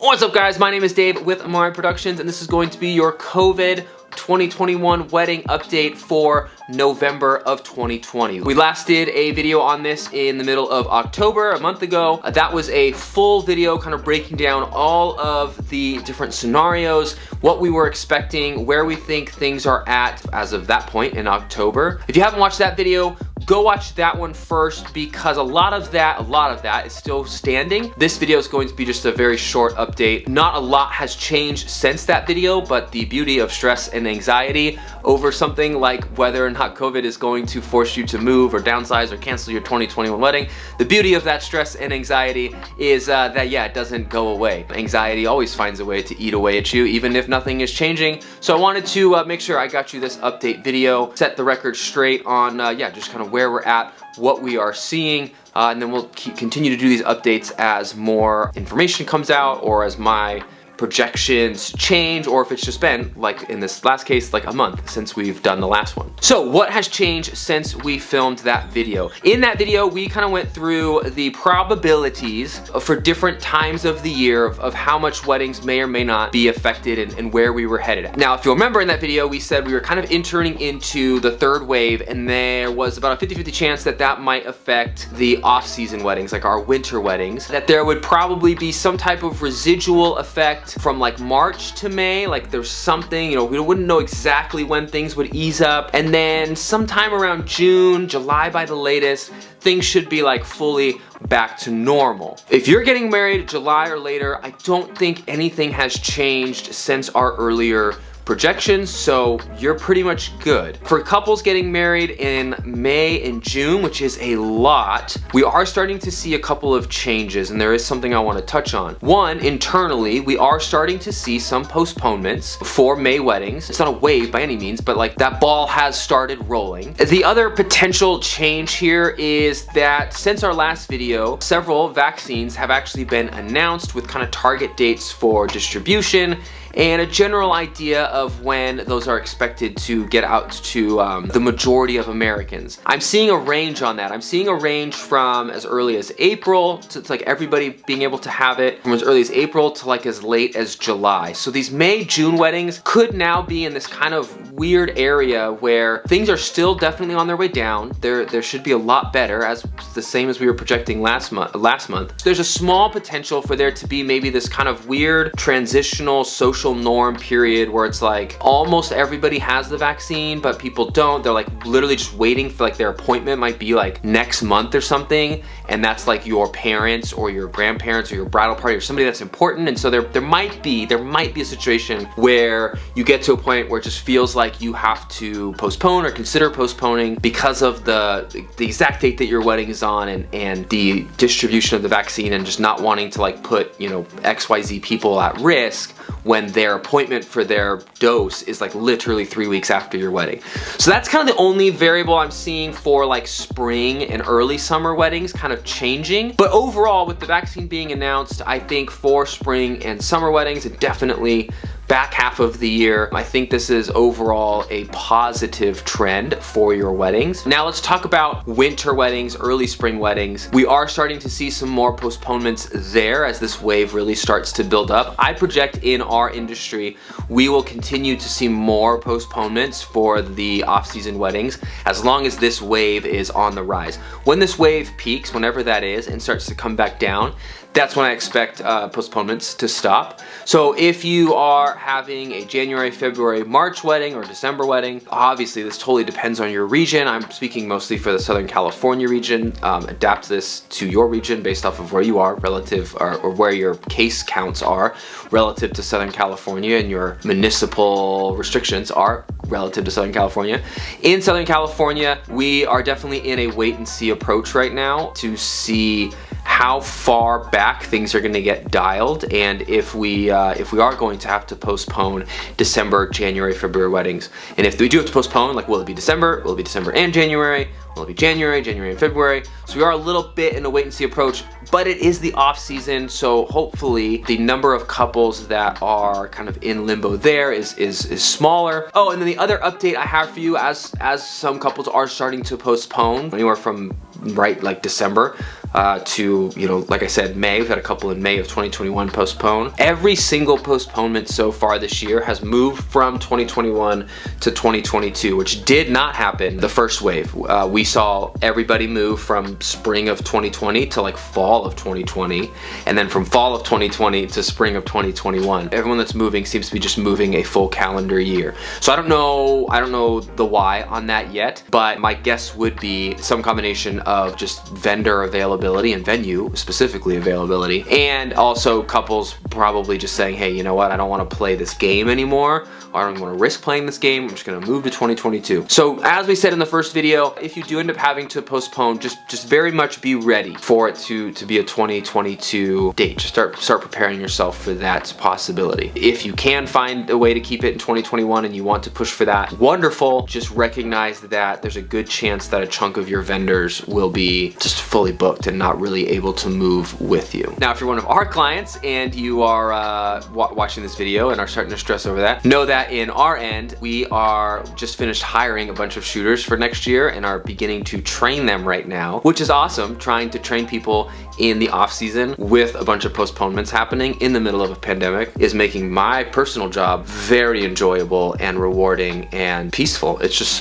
What's up guys, my name is Dave with Amari Productions and this is going to be your COVID 2021 wedding update for November of 2020. We last did a video on this in the middle of October, a month ago. That was a full video kind of breaking down all of the different scenarios, what we were expecting, where we think things are at as of that point in October. If you haven't watched that video, go watch that one first because a lot of that is still standing. This video is going to be just a very short update. Not a lot has changed since that video, but the beauty of stress and anxiety over something like whether or not COVID is going to force you to move or downsize or cancel your 2021 wedding, the beauty of that stress and anxiety is that yeah, it doesn't go away. Anxiety always finds a way to eat away at you, even if nothing is changing. So I wanted to make sure I got you this update video, set the record straight on yeah, just kind of where we're at, what we are seeing, and then we'll continue to do these updates as more information comes out or as my projections change, or if it's just been, like in this last case, like a month since we've done the last one. So what has changed since we filmed that video? In that video, we kind of went through the probabilities for different times of the year of how much weddings may or may not be affected and where we were headed at. Now, if you'll remember in that video, we said we were kind of entering into the third wave and there was about a 50-50 chance that that might affect the off-season weddings, like our winter weddings, that there would probably be some type of residual effect from like March to May, like there's something, you know, we wouldn't know exactly when things would ease up, and then sometime around June, July by the latest, things should be like fully back to normal. If you're getting married July or later, I don't think anything has changed since our earlier projections, so you're pretty much good. For couples getting married in May and June, which is a lot, we are starting to see a couple of changes, and there is something I want to touch on. One, internally, we are starting to see some postponements for May weddings. It's not a wave by any means, but like that ball has started rolling. The other potential change here is that since our last video, several vaccines have actually been announced with kind of target dates for distribution and a general idea of when those are expected to get out to the majority of Americans. I'm seeing a range on that. I'm seeing a range from as early as April to like everybody being able to have it, from as early as April to like as late as July. So these May, June weddings could now be in this kind of weird area where things are still definitely on their way down. There should be a lot better, as the same as we were projecting last month. There's a small potential for there to be maybe this kind of weird transitional social norm period where it's like almost everybody has the vaccine but people don't. They're like literally just waiting for like their appointment might be like next month or something, and that's like your parents or your grandparents or your bridal party or somebody that's important. And so there might be a situation where you get to a point where it just feels like you have to postpone or consider postponing because of the exact date that your wedding is on and the distribution of the vaccine, and just not wanting to like put, you know, XYZ people at risk when their appointment for their dose is like literally 3 weeks after your wedding. So that's kind of the only variable I'm seeing for like spring and early summer weddings kind of changing. But overall, with the vaccine being announced, I think for spring and summer weddings, it definitely back half of the year, I think this is overall a positive trend for your weddings. Now let's talk about winter weddings, early spring weddings. We are starting to see some more postponements there as this wave really starts to build up. I project in our industry, we will continue to see more postponements for the off-season weddings as long as this wave is on the rise. When this wave peaks, whenever that is, and starts to come back down, that's when I expect postponements to stop. So if you are having a January, February, March wedding or December wedding, obviously this totally depends on your region. I'm speaking mostly for the Southern California region. Adapt this to your region based off of where you are relative, or where your case counts are relative to Southern California and your municipal restrictions are relative to Southern California. In Southern California, we are definitely in a wait and see approach right now to see how far back things are going to get dialed, and if we are going to have to postpone December, January, February weddings. And if we do have to postpone, like, will it be December? Will it be December and January? Will it be January and February? So we are a little bit in a wait and see approach, but it is the off season, so hopefully the number of couples that are kind of in limbo there is smaller. Oh, and then the other update I have for you, as some couples are starting to postpone anywhere from like December, to, you know, like I said, May. We've had a couple in May of 2021 postpone. Every single postponement so far this year has moved from 2021 to 2022, which did not happen the first wave. We saw everybody move from spring of 2020 to like fall of 2020, and then from fall of 2020 to spring of 2021. Everyone that's moving seems to be just moving a full calendar year. So I don't know the why on that yet, but my guess would be some combination of just vendor availability and venue specifically availability, and also couples probably just saying, hey, you know what, I don't want to play this game anymore, or I don't want to risk playing this game, I'm just going to move to 2022. So as we said in the first video, if you do end up having to postpone, just very much be ready for it to be a 2022 date. Just start preparing yourself for that possibility. If you can find a way to keep it in 2021 and you want to push for that, wonderful. Just recognize that there's a good chance that a chunk of your vendors will be just fully booked and not really able to move with you. Now, if you're one of our clients and you are watching this video and are starting to stress over that, know that in our end, we are just finished hiring a bunch of shooters for next year and are beginning to train them right now, which is awesome. Trying to train people in the off season with a bunch of postponements happening in the middle of a pandemic is making my personal job very enjoyable and rewarding and peaceful. It's just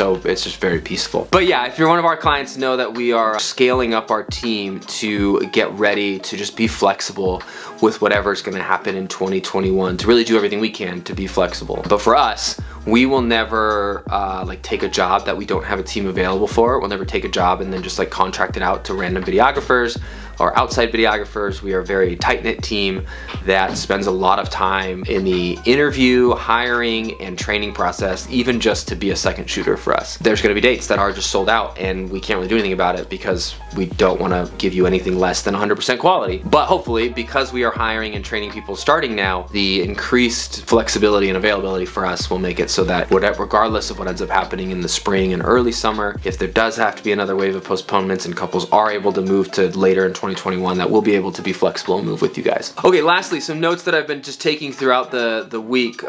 very peaceful. But yeah, if you're one of our clients, know that we are scaling up our team to get ready to just be flexible with whatever's going to happen in 2021, to really do everything we can to be flexible. But for us, we will never like take a job that we don't have a team available for. We'll never take a job and then just like contract it out to random videographers or outside videographers. We are a very tight-knit team that spends a lot of time in the interview, hiring, and training process, even just to be a second shooter for us. There's gonna be dates that are just sold out and we can't really do anything about it because we don't wanna give you anything less than 100% quality. But hopefully, because we are hiring and training people starting now, the increased flexibility and availability for us will make it so that regardless of what ends up happening in the spring and early summer, if there does have to be another wave of postponements and couples are able to move to later in 2021, that we'll be able to be flexible and move with you guys. Okay, lastly, some notes that I've been just taking throughout the week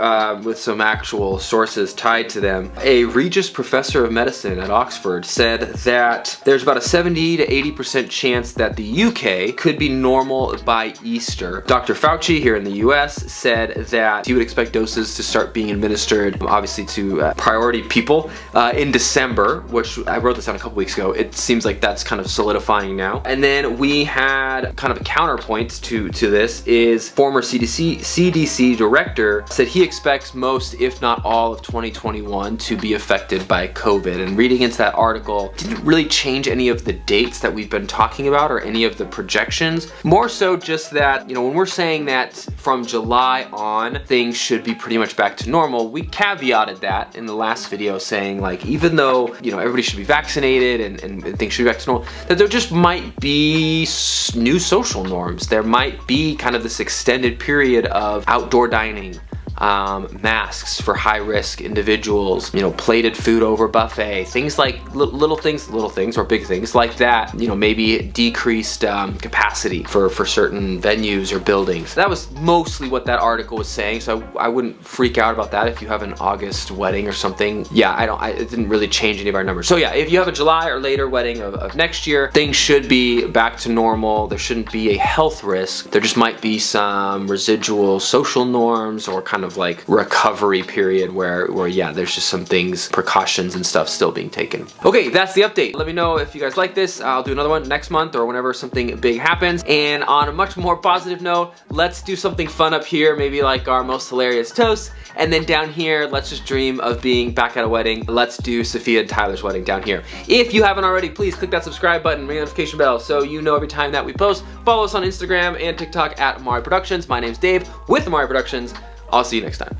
with some actual sources tied to them. A Regis professor of medicine at Oxford said that there's about a 70 to 80% chance that the UK could be normal by Easter. Dr. Fauci here in the US said that he would expect doses to start being administered, obviously to priority people in December, which I wrote this down a couple weeks ago. It seems like that's kind of solidifying now. And then we had kind of a counterpoint to this is former CDC director said he expects most, if not all, of 2021 to be affected by COVID. And reading into that article didn't really change any of the dates that we've been talking about or any of the projections. More so just that, you know, when we're saying that from July on things should be pretty much back to normal, we caveated that in the last video saying, like, even though, you know, everybody should be vaccinated and things should be back to normal, that there just might be new social norms. There might be kind of this extended period of outdoor dining, masks for high-risk individuals, you know, plated food over buffet, things like little things or big things like that, you know, maybe decreased capacity for certain venues or buildings. That was mostly what that article was saying, so I wouldn't freak out about that if you have an August wedding or something. Yeah, it didn't really change any of our numbers. So yeah, if you have a July or later wedding of next year, things should be back to normal. There shouldn't be a health risk. There just might be some residual social norms or kind of like recovery period where yeah, there's just some things, precautions and stuff still being taken. Okay, that's the update. Let me know if you guys like this. I'll do another one next month or whenever something big happens. And on a much more positive note, let's do something fun up here, maybe like our most hilarious toast. And then down here, let's just dream of being back at a wedding. Let's do Sophia and Tyler's wedding down here. If you haven't already, please click that subscribe button, ring the notification bell so you know every time that we post. Follow us on Instagram and TikTok at Amari Productions. My name's Dave with Amari Productions. I'll see you next time.